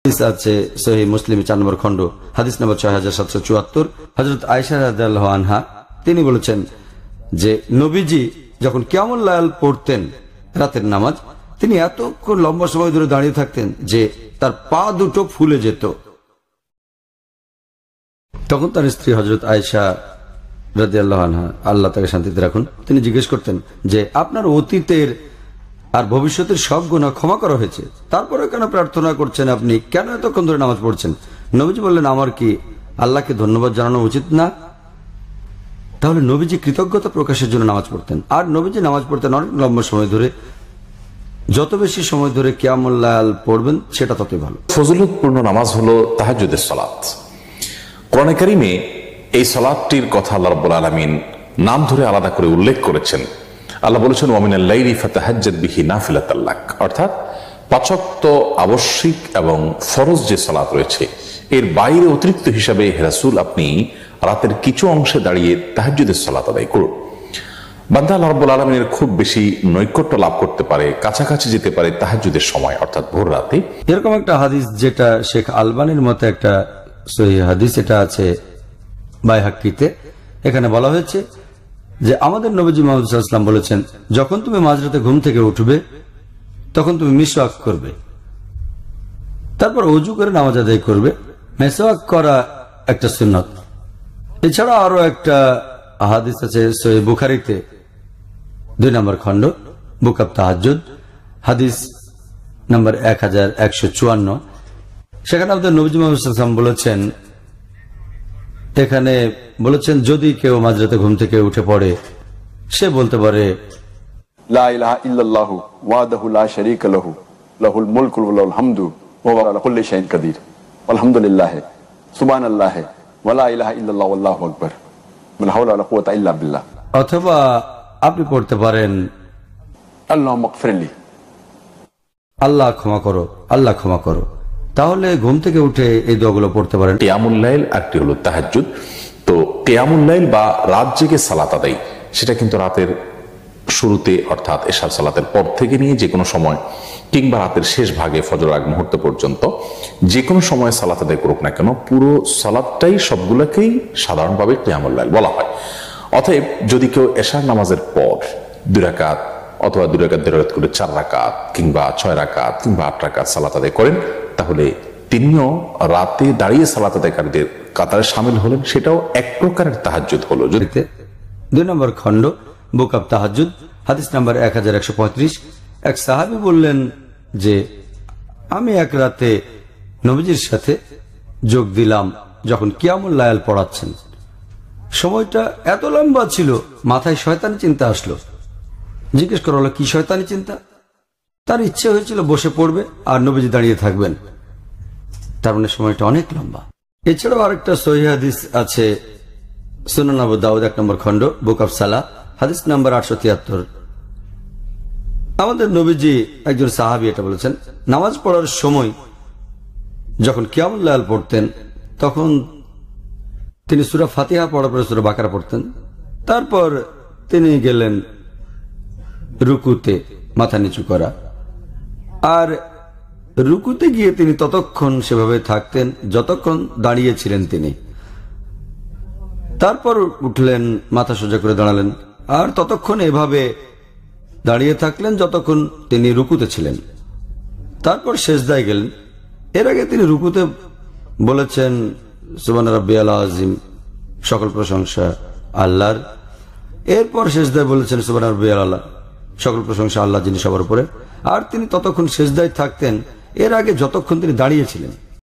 হাদিস আছে সহিহ মুসলিম 4 নম্বর খণ্ড হাদিস নম্বর 6774। হযরত আয়েশা রাদিয়াল্লাহু আনহা তিনি বলেছেন যে নবীজি যখন কিয়ামুল লাইল পড়তেন রাতের নামাজ, তিনি এতক্ষণ লম্বা সময় ধরে দাঁড়িয়ে থাকতেন যে তার পা দুটো ফুলে যেত। তখন তার স্ত্রী হযরত আয়েশা রাদিয়াল্লাহু আনহা, আল্লাহ তাকে শান্তিতে রাখুন, তিনি জিজ্ঞেস করতেন যে আপনার অতীতের আর ভবিষ্যতের সব গুনাহ ক্ষমা করা হয়েছে, তারপরে কেন প্রার্থনা করছেন, আপনি কেন এতক্ষণ ধরে নামাজ পড়ছেন? নবীজি বললেন, আমার কি আল্লাহকে ধন্যবাদ জানানো উচিত না? তাহলে নবীজি কৃতজ্ঞতা প্রকাশের জন্য নামাজ পড়তেন। আর নবীজি নামাজ পড়তেন অনেক লম্বা সময় ধরে। যত বেশি সময় ধরে কিয়ামুল লাইল পড়বেন সেটা ততই ভালো। ফজিলতপূর্ণ নামাজ হলো তাহাজ্জুদের সালাত। কোরআনে কারিমে এই সালাতটির কথা আল্লাহ রাব্বুল আলামিন নাম ধরে আলাদা করে উল্লেখ করেছেন। আল্লাহ বলেছেন, ওয়া মিনাল লাইলি ফাতাহাজ্জাদ বিহি নাফিলাতাল লাক, অর্থাৎ 5 ওয়াক্ত আবশ্যিক এবং ফরজ যে সালাত রয়েছে এর বাইরে অতিরিক্ত হিসাবে হে রাসূল আপনি রাতের কিছু অংশে দাঁড়িয়ে তাহাজ্জুদের সালাত আদায় করুন। বান্দা আল্লাহ রাব্বুল আলামিনের খুব বেশি নৈকট্য লাভ করতে পারে, কাছাকাছি যেতে পারে তাহাজ্জুদের সময় অর্থাৎ ভোর রাতে। এরকম একটা হাদিস যেটা শেখ আলবানির মতে একটা সহিহ হাদিস, এটা আছে বাইহাক্কিতে। এখানে বলা হয়েছে যে আমাদের নবীজি মুহাম্মদ সাল্লাল্লাহু আলাইহি ওয়াসাল্লাম বলেছেন, যখন তুমি মাঝরাতে ঘুম থেকে উঠবে তখন তুমি মিসওয়াক করবে, তারপর ওযু করে নামাজ আদায় করবে। মিসওয়াক করা একটা সুন্নাত। এছাড়া আরো একটা হাদিস আছে সহিহ বুখারীতে 2 নম্বর খণ্ড বুক অব তাহাজ্জুদ হাদিস নম্বর 1154। সেখানে আমাদের নবীজি মুহাম্মদ সাল্লাল্লাহু আলাইহি ওয়াসাল্লাম বলেছেন, এখানে বলেছেন যদি কেউ মাঝরাতে ঘুম থেকে উঠে পড়ে সে বলতে পারে, লা ইলাহা ইল্লাল্লাহু ওয়াহদাহু লা শারীকা লাহু লাহুল মুলকু ওয়া লাহুল হামদু ওয়া হুয়া আলা কুল্লি শাইইন কাদির আলহামদুলিল্লাহ সুবহানাল্লাহ ওয়া লা ইলাহা ইল্লাল্লাহু আল্লাহু আকবার ওয়া হাওলা ওয়া লা কুওয়াতা ইল্লা বিল্লাহ। অথবা আপনি পড়তে পারেন, আল্লাহুম্মা গফিরলি, আল্লাহ ক্ষমা করো, আল্লাহ ক্ষমা করো। তাহলে ঘুম থেকে উঠে এই দোয়াগুলো পড়তে পারেন। কিয়ামুল লাইল একটি হলো তাহাজ্জুদ। তো কিয়ামুল লাইল বা রাত জেগে সালাত আদায়, সেটা কিন্তু রাতের শুরুতে অর্থাৎ এশার সালাতের পর থেকে নিয়ে যে কোনো সময় কিংবা রাতের শেষ ভাগে ফজর আগ মুহূর্ত পর্যন্ত যে কোনো সময় সালাত আদায় করুক না কেন, পুরো সালাতটাই সবগুলোকেই সাধারণভাবে কিয়ামুল লাইল বলা হয়। অতএব যদি কেউ এশার নামাজের পর 2 রাকাত অথবা 2 রাকাত 2 রাকাত করে 4 রাকাত কিংবা 6 রাকাত কিংবা 8 রাকাত সালাত আদায় করেন, তাহলে তিনিও রাতে দাঁড়িয়ে সালাত আদায়কারীদের কাতারে শামিল হলেন, সেটাও এক প্রকারের তাহাজ্জুদ হলো। 2 নম্বর খণ্ড বুক অব তাহাজ্জুদ হাদিস নাম্বার 1135। এক সাহাবী বললেন যে আমি এক রাতে নবীজির সাথে যোগ দিলাম যখন কিয়ামুল লাইল পড়াচ্ছেন। সময়টা এত লম্বা ছিল, মাথায় শয়তানি চিন্তা আসলো। জিজ্ঞেস করা হলো, কি শয়তানি চিন্তা? তার ইচ্ছে হয়েছিল বসে পড়বে আর নবীজি দাঁড়িয়ে থাকবেন, তার মানে সময়টা অনেক লম্বা। এছাড়াও আরেকটা সহিহ হাদিস আছে সুনান আবু দাউদ 1 নম্বর খণ্ড বুক অব সালাহ হাদিস নাম্বার 873। আমাদের নবীজি একজন সাহাবী এটা বলেছেন, নামাজ পড়ার সময় যখন কিয়ামুল লাইল পড়তেন তখন তিনি সূরা ফাতিহা পড়ার পরে সূরা বাকারা পড়তেন, তারপর তিনি গেলেন রুকুতে মাথা নিচু করা, আর রুকুতে গিয়ে তিনি ততক্ষণ সেভাবে থাকতেন যতক্ষণ দাঁড়িয়েছিলেন তিনি। তারপর উঠলেন, মাথা সোজা করে দাঁড়ালেন, আর ততক্ষণ এভাবে দাঁড়িয়ে থাকলেন যতক্ষণ তিনি রুকুতে ছিলেন। তারপর সেজদায় গেলেন। এর আগে তিনি রুকুতে বলেছেন সুবহান রাব্বিয়াল আযীম, সকল প্রশংসা আল্লাহর। এরপর সেজদায় বলেছেন সুবহান রাব্বিয়াল আলা, সকল প্রশংসা আল্লাহ যিনি সবার উপরে। আর তিনি ততক্ষণ সেজদায় থাকতেন এর আগে যতক্ষণ তিনি দাঁড়িয়েছিলেন।